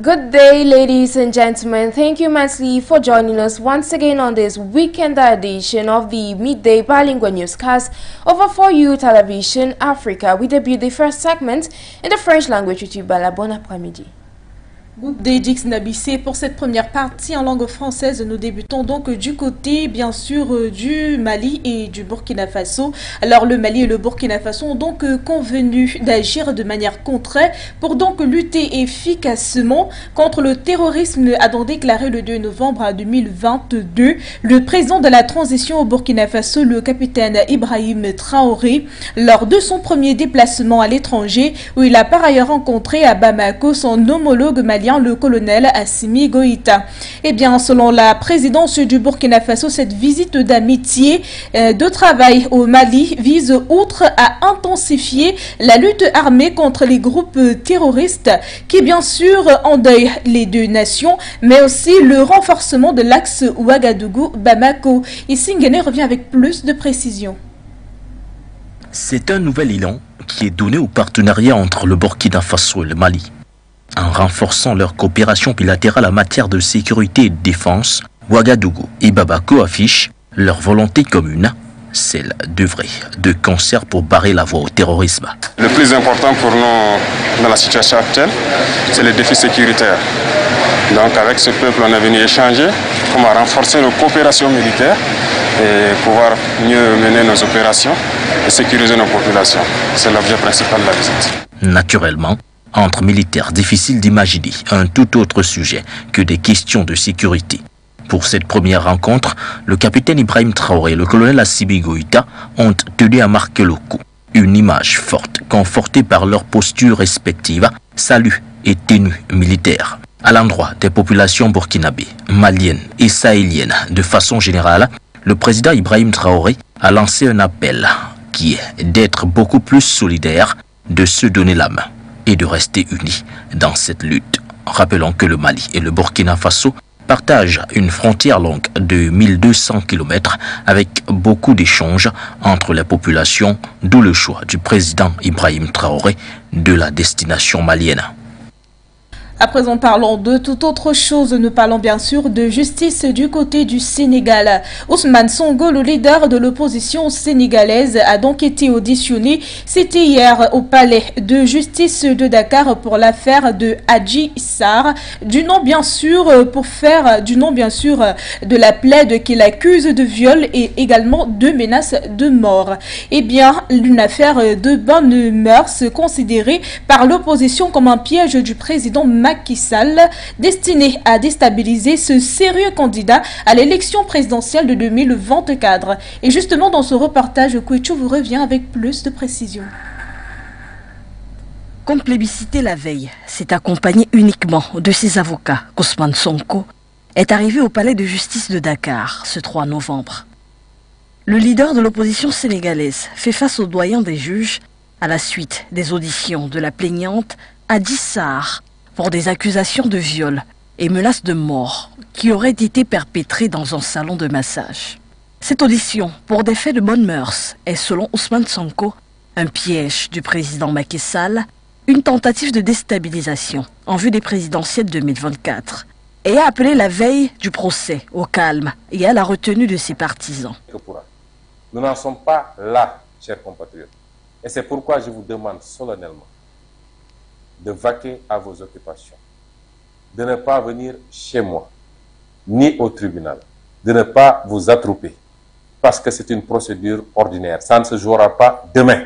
Good day, ladies and gentlemen. Thank you immensely for joining us once again on this weekend edition of the Midday Bilingual Newscast over For You Television Africa. We debut the first segment in the French language with you. Bon après-midi. Good day, Dix Nabissé. Pour cette première partie en langue française, nous débutons donc du côté, bien sûr, du Mali et du Burkina Faso. Alors, le Mali et le Burkina Faso ont donc convenu d'agir de manière contraire pour donc lutter efficacement contre le terrorisme, a donc déclaré le 2 novembre 2022 le président de la transition au Burkina Faso, le capitaine Ibrahim Traoré, lors de son premier déplacement à l'étranger, où il a par ailleurs rencontré à Bamako son homologue malien, le colonel Assimi Goïta. Eh bien, selon la présidence du Burkina Faso, cette visite d'amitié de travail au Mali vise, outre à intensifier la lutte armée contre les groupes terroristes qui, bien sûr, endeuillent les deux nations, mais aussi le renforcement de l'axe Ouagadougou-Bamako. Ici, Nguéné revient avec plus de précision. C'est un nouvel élan qui est donné au partenariat entre le Burkina Faso et le Mali. En renforçant leur coopération bilatérale en matière de sécurité et de défense, Ouagadougou et Bamako affichent leur volonté commune, celle d'œuvrer de concert pour barrer la voie au terrorisme. Le plus important pour nous dans la situation actuelle, c'est le défi sécuritaire. Donc avec ce peuple, on est venu échanger comment renforcer nos coopérations militaires et pouvoir mieux mener nos opérations et sécuriser nos populations. C'est l'objet principal de la visite. Naturellement, entre militaires, difficile d'imaginer un tout autre sujet que des questions de sécurité. Pour cette première rencontre, le capitaine Ibrahim Traoré et le colonel Assimi Goïta ont tenu à marquer le coup. Une image forte, confortée par leurs postures respectives, salut et tenue militaire. À l'endroit des populations burkinabées, maliennes et sahéliennes de façon générale, le président Ibrahim Traoré a lancé un appel qui est d'être beaucoup plus solidaire, de se donner la main et de rester unis dans cette lutte. Rappelons que le Mali et le Burkina Faso partagent une frontière longue de 1200 km avec beaucoup d'échanges entre les populations, d'où le choix du président Ibrahim Traoré de la destination malienne. À présent, parlons de toute autre chose. Nous parlons bien sûr de justice du côté du Sénégal. Ousmane Sonko, le leader de l'opposition sénégalaise, a donc été auditionné. C'était hier au palais de justice de Dakar pour l'affaire de Adji Sarr, du nom bien sûr de la plaide qu'il accuse de viol et également de menaces de mort. Eh bien, une affaire de bonnes mœurs considérée par l'opposition comme un piège du président Macky Sall, destiné à déstabiliser ce sérieux candidat à l'élection présidentielle de 2024. Et justement, dans ce reportage, Kouichou vous revient avec plus de précision. Comme plébiscité la veille, c'est accompagné uniquement de ses avocats qu'Ousmane Sonko est arrivé au palais de justice de Dakar ce 3 novembre. Le leader de l'opposition sénégalaise fait face au doyen des juges à la suite des auditions de la plaignante Adji Sarr pour des accusations de viol et menaces de mort qui auraient été perpétrées dans un salon de massage. Cette audition pour des faits de bonnes mœurs est, selon Ousmane Sonko, un piège du président Macky Sall, une tentative de déstabilisation en vue des présidentielles 2024 et a appelé la veille du procès au calme et à la retenue de ses partisans. Nous n'en sommes pas là, chers compatriotes. Et c'est pourquoi je vous demande solennellement de vaquer à vos occupations, de ne pas venir chez moi, ni au tribunal, de ne pas vous attrouper, parce que c'est une procédure ordinaire. Ça ne se jouera pas demain.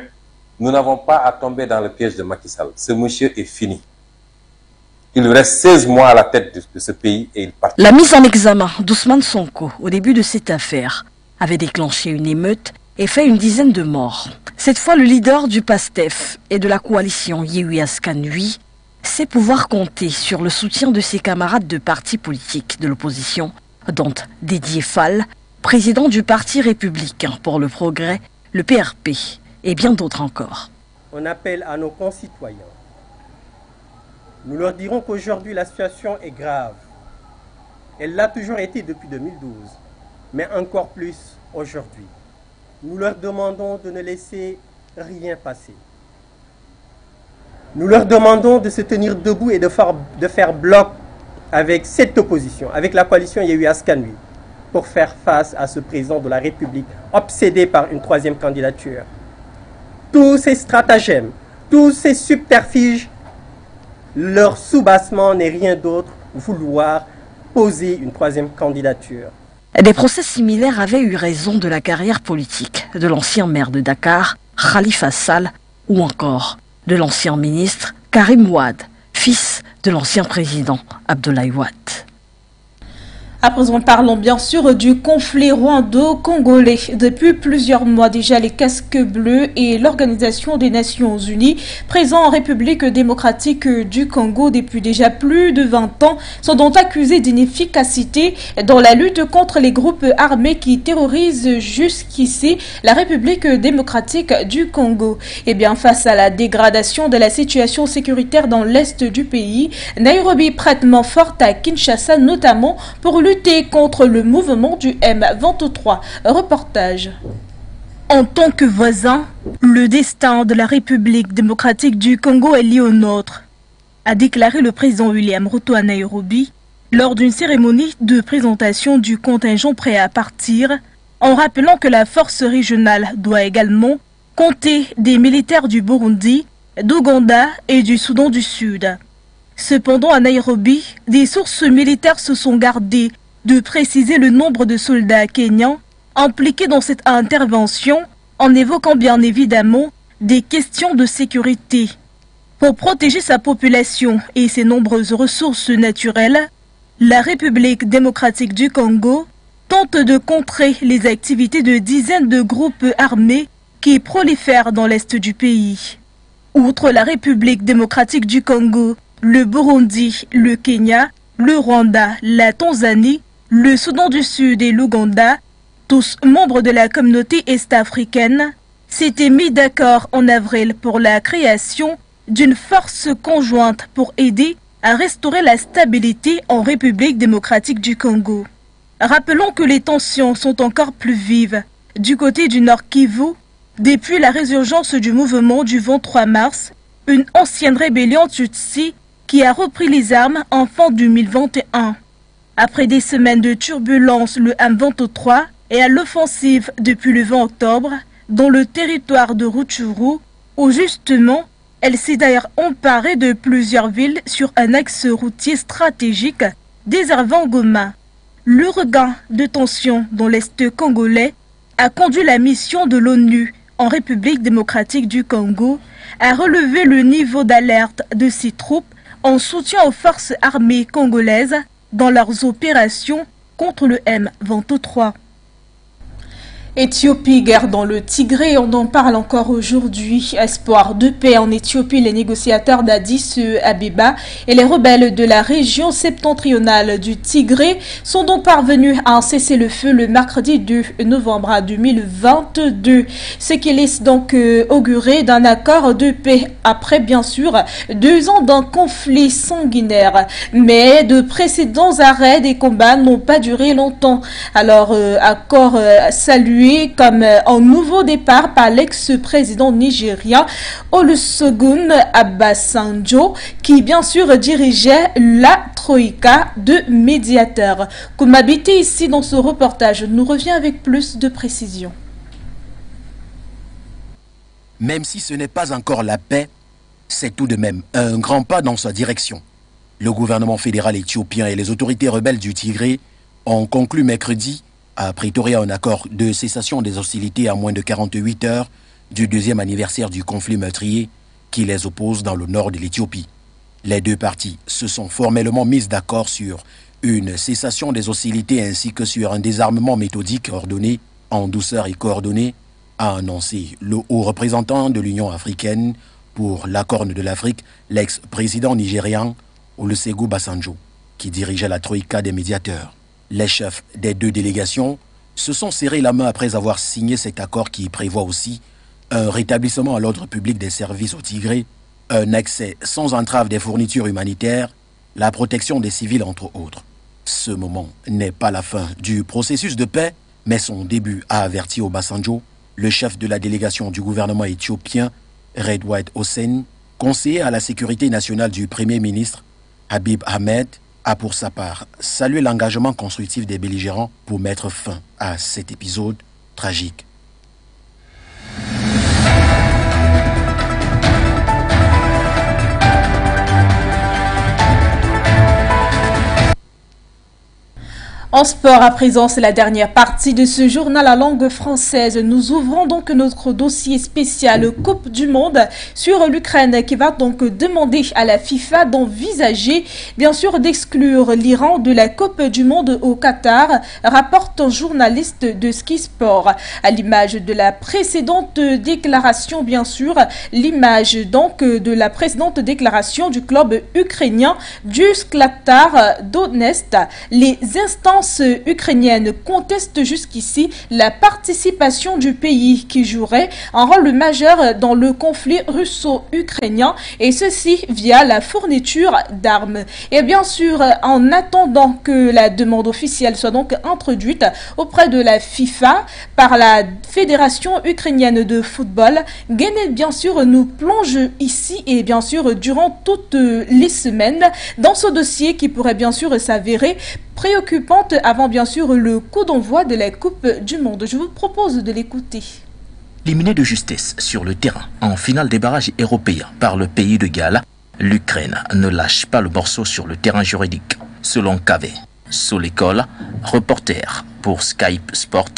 Nous n'avons pas à tomber dans le piège de Macky Sall. Ce monsieur est fini. Il lui reste 16 mois à la tête de ce pays et il part. La mise en examen d'Ousmane Sonko au début de cette affaire avait déclenché une émeute et fait une dizaine de morts. Cette fois, le leader du PASTEF et de la coalition Yewwi Askan Wi sait pouvoir compter sur le soutien de ses camarades de partis politiques de l'opposition, dont Déthié Fall, président du Parti républicain pour le progrès, le PRP, et bien d'autres encore. On appelle à nos concitoyens. Nous leur dirons qu'aujourd'hui la situation est grave. Elle l'a toujours été depuis 2012, mais encore plus aujourd'hui. Nous leur demandons de ne laisser rien passer. Nous leur demandons de se tenir debout et de faire bloc avec cette opposition, avec la coalition Yewwi Askan Wi, pour faire face à ce président de la République obsédé par une troisième candidature. Tous ces stratagèmes, tous ces subterfuges, leur soubassement n'est rien d'autre que vouloir poser une troisième candidature. Des procès similaires avaient eu raison de la carrière politique de l'ancien maire de Dakar, Khalifa Sall, ou encore de l'ancien ministre Karim Wade, fils de l'ancien président Abdoulaye Wade. À présent, parlons bien sûr du conflit rwando-congolais. Depuis plusieurs mois déjà, les casques bleus et l'Organisation des Nations Unies, présents en République démocratique du Congo depuis déjà plus de 20 ans, sont donc accusés d'inefficacité dans la lutte contre les groupes armés qui terrorisent jusqu'ici la République démocratique du Congo. Et bien, face à la dégradation de la situation sécuritaire dans l'est du pays, Nairobi prête main forte à Kinshasa, notamment pour lutter contre le mouvement du M23. Reportage. En tant que voisin, le destin de la République démocratique du Congo est lié au nôtre, a déclaré le président William Ruto à Nairobi lors d'une cérémonie de présentation du contingent prêt à partir, en rappelant que la force régionale doit également compter des militaires du Burundi, d'Ouganda et du Soudan du Sud. Cependant, à Nairobi, des sources militaires se sont gardées de préciser le nombre de soldats kenyans impliqués dans cette intervention, en évoquant bien évidemment des questions de sécurité. Pour protéger sa population et ses nombreuses ressources naturelles, la République démocratique du Congo tente de contrer les activités de dizaines de groupes armés qui prolifèrent dans l'est du pays. Outre la République démocratique du Congo, le Burundi, le Kenya, le Rwanda, la Tanzanie, le Soudan du Sud et l'Ouganda, tous membres de la communauté est-africaine, s'étaient mis d'accord en avril pour la création d'une force conjointe pour aider à restaurer la stabilité en République démocratique du Congo. Rappelons que les tensions sont encore plus vives du côté du Nord Kivu depuis la résurgence du mouvement du 23 mars, une ancienne rébellion Tutsi qui a repris les armes en fin 2021. Après des semaines de turbulences, le M23 est à l'offensive depuis le 20 octobre dans le territoire de Rutshuru, où justement, elle s'est d'ailleurs emparée de plusieurs villes sur un axe routier stratégique déshervant Goma. Le regain de tension dans l'Est congolais a conduit la mission de l'ONU en République démocratique du Congo à relever le niveau d'alerte de ses troupes en soutien aux forces armées congolaises dans leurs opérations contre le M23. Éthiopie, guerre dans le Tigré, on en parle encore aujourd'hui. Espoir de paix en Éthiopie, les négociateurs d'Addis Abeba et les rebelles de la région septentrionale du Tigré sont donc parvenus à un cessez-le-feu le mercredi 2 novembre 2022. Ce qui laisse donc augurer d'un accord de paix après bien sûr 2 ans d'un conflit sanguinaire. Mais de précédents arrêts des combats n'ont pas duré longtemps. Alors, accord salué comme un nouveau départ par l'ex-président nigérien Olusegun Obasanjo, qui bien sûr dirigeait la troïka de médiateurs. Comme habité ici dans ce reportage, nous revient avec plus de précision. Même si ce n'est pas encore la paix, c'est tout de même un grand pas dans sa direction. Le gouvernement fédéral éthiopien et les autorités rebelles du Tigré ont conclu mercredi à Pretoria un accord de cessation des hostilités à moins de 48 heures du 2e anniversaire du conflit meurtrier qui les oppose dans le nord de l'Éthiopie. Les deux parties se sont formellement mises d'accord sur une cessation des hostilités ainsi que sur un désarmement méthodique ordonné, en douceur et coordonné, a annoncé le haut représentant de l'Union africaine pour la Corne de l'Afrique, l'ex-président nigérian Olusegun Obasanjo, qui dirigeait la troïka des médiateurs. Les chefs des deux délégations se sont serrés la main après avoir signé cet accord qui prévoit aussi un rétablissement à l'ordre public des services au Tigré, un accès sans entrave des fournitures humanitaires, la protection des civils entre autres. Ce moment n'est pas la fin du processus de paix, mais son début, a averti Obasanjo, le chef de la délégation du gouvernement éthiopien, Redouane Hussein, conseiller à la sécurité nationale du Premier ministre, Habib Ahmed, a pour sa part salué l'engagement constructif des belligérants pour mettre fin à cet épisode tragique. En sport, à présent, c'est la dernière partie de ce journal à langue française. Nous ouvrons donc notre dossier spécial Coupe du Monde sur l'Ukraine qui va donc demander à la FIFA d'envisager, bien sûr, d'exclure l'Iran de la Coupe du Monde au Qatar, rapporte un journaliste de Ski Sport. À l'image de la précédente déclaration, bien sûr, l'image donc de la précédente déclaration du club ukrainien du Shakhtar Donetsk, les instances ukrainiennes contestent jusqu'ici la participation du pays qui jouerait un rôle majeur dans le conflit russo-ukrainien, et ceci via la fourniture d'armes. Et bien sûr, en attendant que la demande officielle soit donc introduite auprès de la FIFA par la Fédération ukrainienne de football, Guénet bien sûr nous plonge ici et bien sûr durant toutes les semaines dans ce dossier qui pourrait bien sûr s'avérer préoccupante avant bien sûr le coup d'envoi de la Coupe du Monde. Je vous propose de l'écouter. Éliminé de justesse sur le terrain en finale des barrages européens par le pays de Galles, l'Ukraine ne lâche pas le morceau sur le terrain juridique. Selon Kaveh Solikol, reporter pour Skype Sport,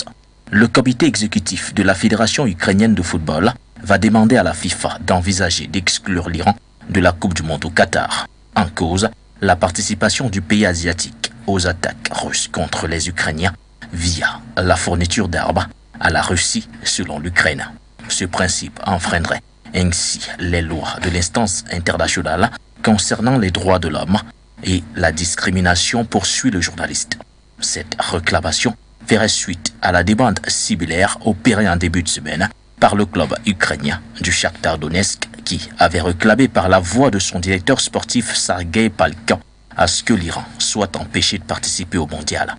le comité exécutif de la Fédération ukrainienne de football va demander à la FIFA d'envisager d'exclure l'Iran de la Coupe du Monde au Qatar. En cause, la participation du pays asiatique aux attaques russes contre les Ukrainiens via la fourniture d'armes à la Russie selon l'Ukraine. Ce principe enfreindrait ainsi les lois de l'instance internationale concernant les droits de l'homme et la discrimination, poursuit le journaliste. Cette réclamation ferait suite à la demande similaire opérée en début de semaine par le club ukrainien du Shakhtar Donetsk qui avait réclamé par la voix de son directeur sportif Sergei Palkan à ce que l'Iran soit empêché de participer au mondial.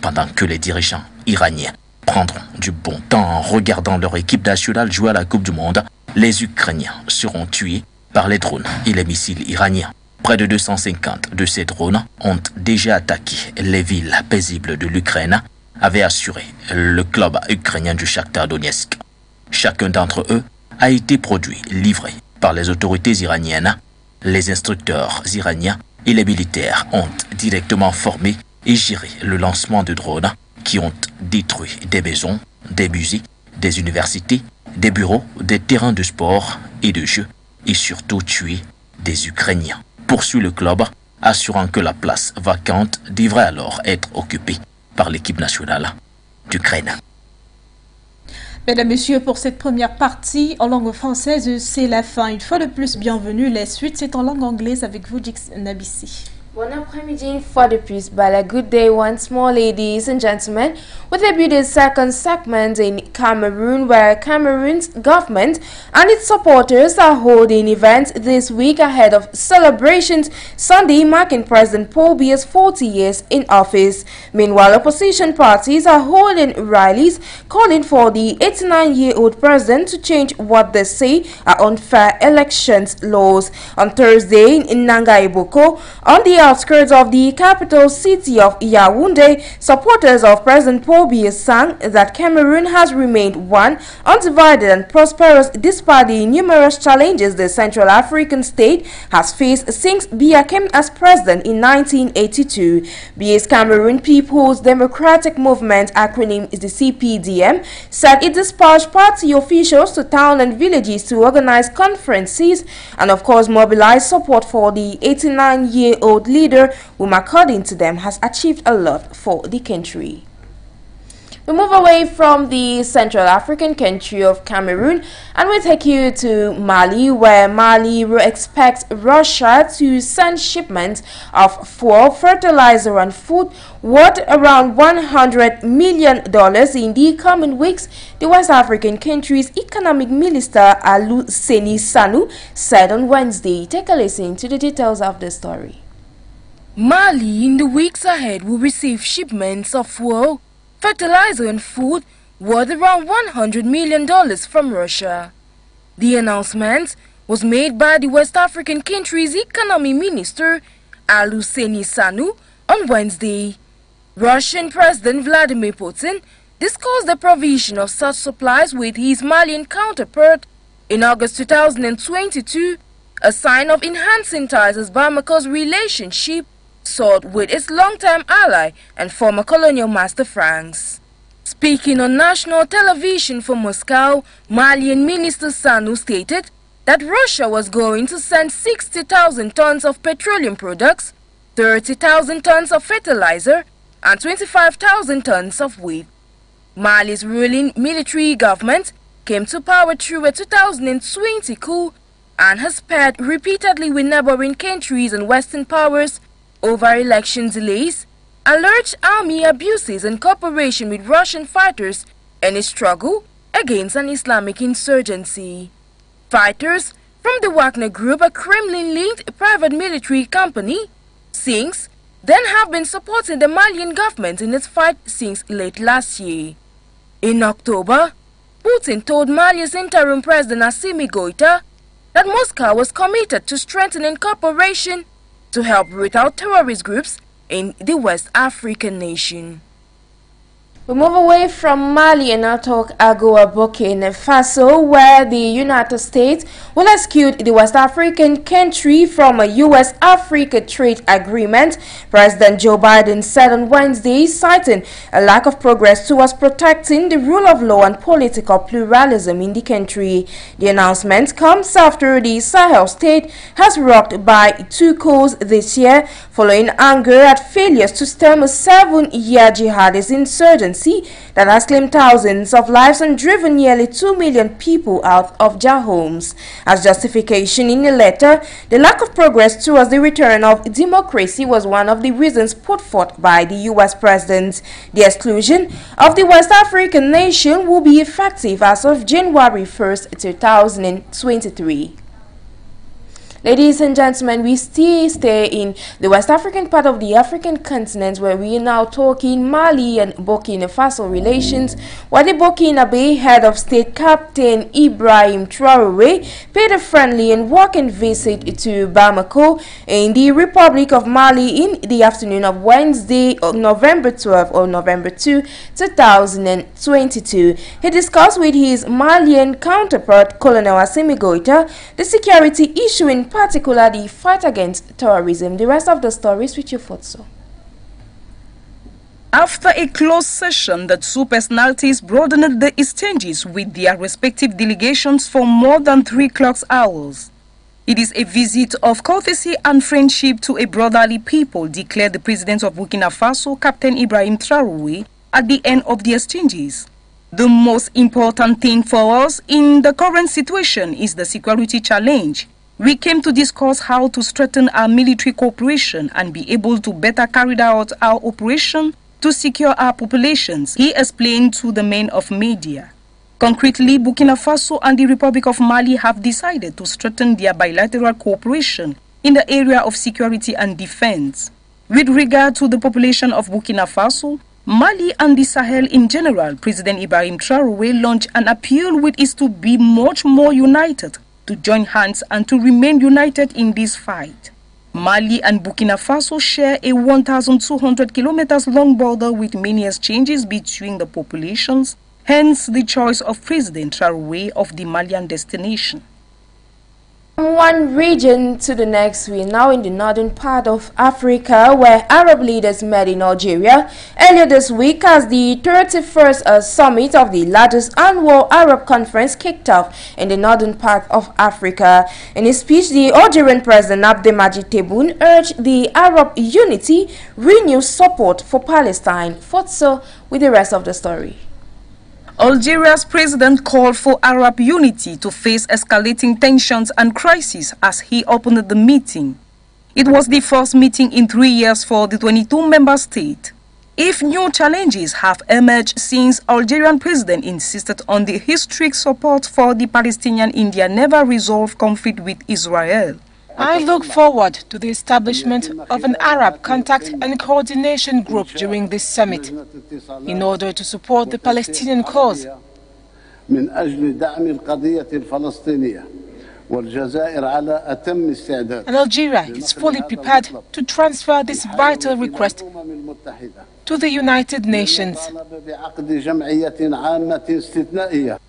Pendant que les dirigeants iraniens prendront du bon temps en regardant leur équipe nationale jouer à la Coupe du Monde, les Ukrainiens seront tués par les drones et les missiles iraniens. Près de 250 de ces drones ont déjà attaqué les villes paisibles de l'Ukraine, avait assuré le club ukrainien du Shakhtar Donetsk. Chacun d'entre eux a été produit, livré par les autorités iraniennes. Les instructeurs iraniens et les militaires ont directement formé et géré le lancement de drones qui ont détruit des maisons, des musées, des universités, des bureaux, des terrains de sport et de jeux et surtout tué des Ukrainiens. Poursuit le club, assurant que la place vacante devrait alors être occupée par l'équipe nationale d'Ukraine. Mesdames, Messieurs, pour cette première partie en langue française, c'est la fin. Une fois de plus, bienvenue. La suite, c'est en langue anglaise avec vous, Dix Nabissi. Bon après-midi for the peace, but a good day once more, ladies and gentlemen. We debut the second segment in Cameroon, where Cameroon's government and its supporters are holding events this week ahead of celebrations Sunday marking President Paul Biya's 40 years in office. Meanwhile, opposition parties are holding rallies calling for the 89-year-old president to change what they say are unfair elections laws. On Thursday in Nangaiboko, on the outskirts of the capital city of Yaoundé, supporters of President Paul Biya sang that Cameroon has remained one, undivided and prosperous despite the numerous challenges the Central African state has faced since Biya came as president in 1982. Biya's Cameroon People's Democratic Movement, acronym is the CPDM, said it dispatched party officials to town and villages to organize conferences and of course mobilize support for the 89-year-old leader, whom according to them has achieved a lot for the country. We move away from the Central African country of Cameroon and we take you to Mali, where Mali expects Russia to send shipments of fuel, fertilizer and food worth around $100 million in the coming weeks, the West African country's economic minister Alou Seni Sanu said on Wednesday. Take a listen to the details of the story. Mali in the weeks ahead will receive shipments of fuel, fertilizer and food worth around $100 million from Russia. The announcement was made by the West African country's economy minister, Olusegun Sanu, on Wednesday. Russian President Vladimir Putin discussed the provision of such supplies with his Malian counterpart in August 2022, a sign of enhancing ties as Bamako's relationship sought with its long-time ally and former colonial master France. Speaking on national television from Moscow, Malian Minister Sanu stated that Russia was going to send 60,000 tons of petroleum products, 30,000 tons of fertilizer, and 25,000 tons of wheat. Mali's ruling military government came to power through a 2020 coup and has paired repeatedly with neighboring countries and Western powers over election delays, alleged army abuses and cooperation with Russian fighters in its struggle against an Islamic insurgency. Fighters from the Wagner Group, a Kremlin-linked private military company, since then have been supporting the Malian government in its fight since late last year. In October, Putin told Mali's interim president Assimi Goïta that Moscow was committed to strengthening cooperation to help root out terrorist groups in the West African nation. We move away from Mali and now talk AGOA Burkina Faso, where the United States will exclude the West African country from a U.S.-Africa trade agreement, President Joe Biden said on Wednesday, citing a lack of progress towards protecting the rule of law and political pluralism in the country. The announcement comes after the Sahel state has rocked by 2 coups this year, following anger at failures to stem a 7-year jihadist insurgency that has claimed thousands of lives and driven nearly 2 million people out of their homes. As justification in a letter, the lack of progress towards the return of democracy was one of the reasons put forth by the U.S. president. The exclusion of the West African nation will be effective as of January 1st, 2023. Ladies and gentlemen, we still stay in the West African part of the African continent, where we are now talking Mali and Burkina Faso relations, where the Burkinabe head of state Captain Ibrahim Traoré paid a friendly and walking visit to Bamako in the Republic of Mali in the afternoon of Wednesday, November 12 or November 2, 2022. He discussed with his Malian counterpart, Colonel Assimi Goïta, the security issue, in particular the fight against terrorism. The rest of the story is with you, Fotso. After a closed session, the 2 personalities broadened the exchanges with their respective delegations for more than 3 hours. It is a visit of courtesy and friendship to a brotherly people, declared the president of Burkina Faso, Captain Ibrahim Traoré, at the end of the exchanges. The most important thing for us in the current situation is the security challenge. We came to discuss how to strengthen our military cooperation and be able to better carry out our operation to secure our populations, he explained to the men of media. Concretely, Burkina Faso and the Republic of Mali have decided to strengthen their bilateral cooperation in the area of security and defense. With regard to the population of Burkina Faso, Mali and the Sahel in general, President Ibrahim Traoré launched an appeal which is to be much more united, to join hands and to remain united in this fight. Mali and Burkina Faso share a 1,200 kilometers long border with many exchanges between the populations, hence the choice of President Traoré of the Malian destination. From one region to the next, we are now in the northern part of Africa, where Arab leaders met in Algeria earlier this week as the 31st summit of the largest annual Arab conference kicked off in the northern part of Africa. In his speech, the Algerian president Abdelmadjid Tebboune urged the Arab unity, renewed support for Palestine. Fotso with the rest of the story. Algeria's president called for Arab unity to face escalating tensions and crises as he opened the meeting. It was the first meeting in 3 years for the 22-member state. If new challenges have emerged since Algerian president insisted on the historic support for the Palestinian in their never-resolved conflict with Israel. I look forward to the establishment of an Arab contact and coordination group during this summit in order to support the Palestinian cause. And Algeria is fully prepared to transfer this vital request to the United Nations.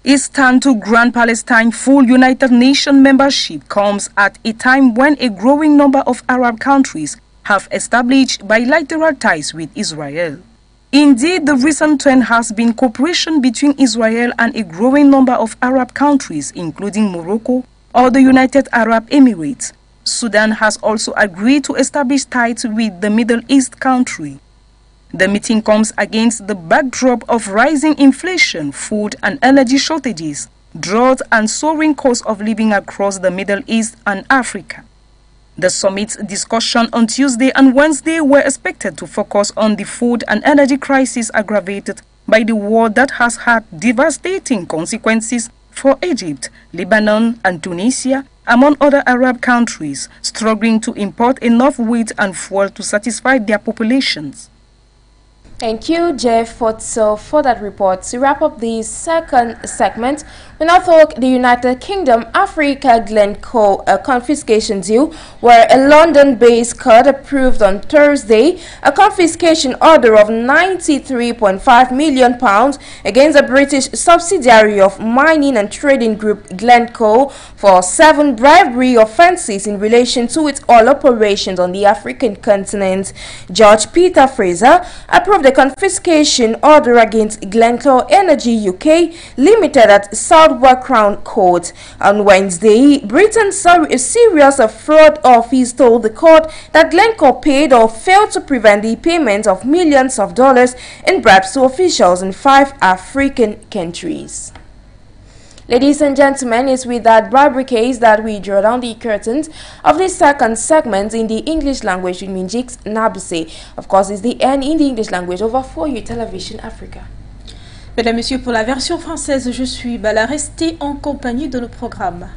Its stand to grant Palestine full United Nations membership comes at a time when a growing number of Arab countries have established bilateral ties with Israel. Indeed, the recent trend has been cooperation between Israel and a growing number of Arab countries, including Morocco or the United Arab Emirates. Sudan has also agreed to establish ties with the Middle East country. The meeting comes against the backdrop of rising inflation, food and energy shortages, drought and soaring cost of living across the Middle East and Africa. The summit's discussion on Tuesday and Wednesday were expected to focus on the food and energy crisis aggravated by the war that has had devastating consequences for Egypt, Lebanon and Tunisia, among other Arab countries, struggling to import enough wheat and fuel to satisfy their populations. Thank you, Jeff Fotso, for that report. To wrap up the second segment, we now talk the United Kingdom Africa Glencore confiscation deal, where a London-based court approved on Thursday a confiscation order of £93.5 million against a British subsidiary of mining and trading group Glencore for 7 bribery offences in relation to its oil operations on the African continent. Judge Peter Fraser approved the confiscation order against Glencore Energy UK Limited at Southwark Crown Court. On Wednesday, Britain's serious fraud office told the court that Glencore paid or failed to prevent the payment of millions of dollars in bribes to officials in 5 African countries. Ladies and gentlemen, it's with that bribery case that we draw down the curtains of this second segment in the English language with Minjix Nabuse. Of course, it's the end in the English language over For You Television Africa. Mesdames et messieurs, pour la version française, je suis Bala. Restez en compagnie de nos programmes.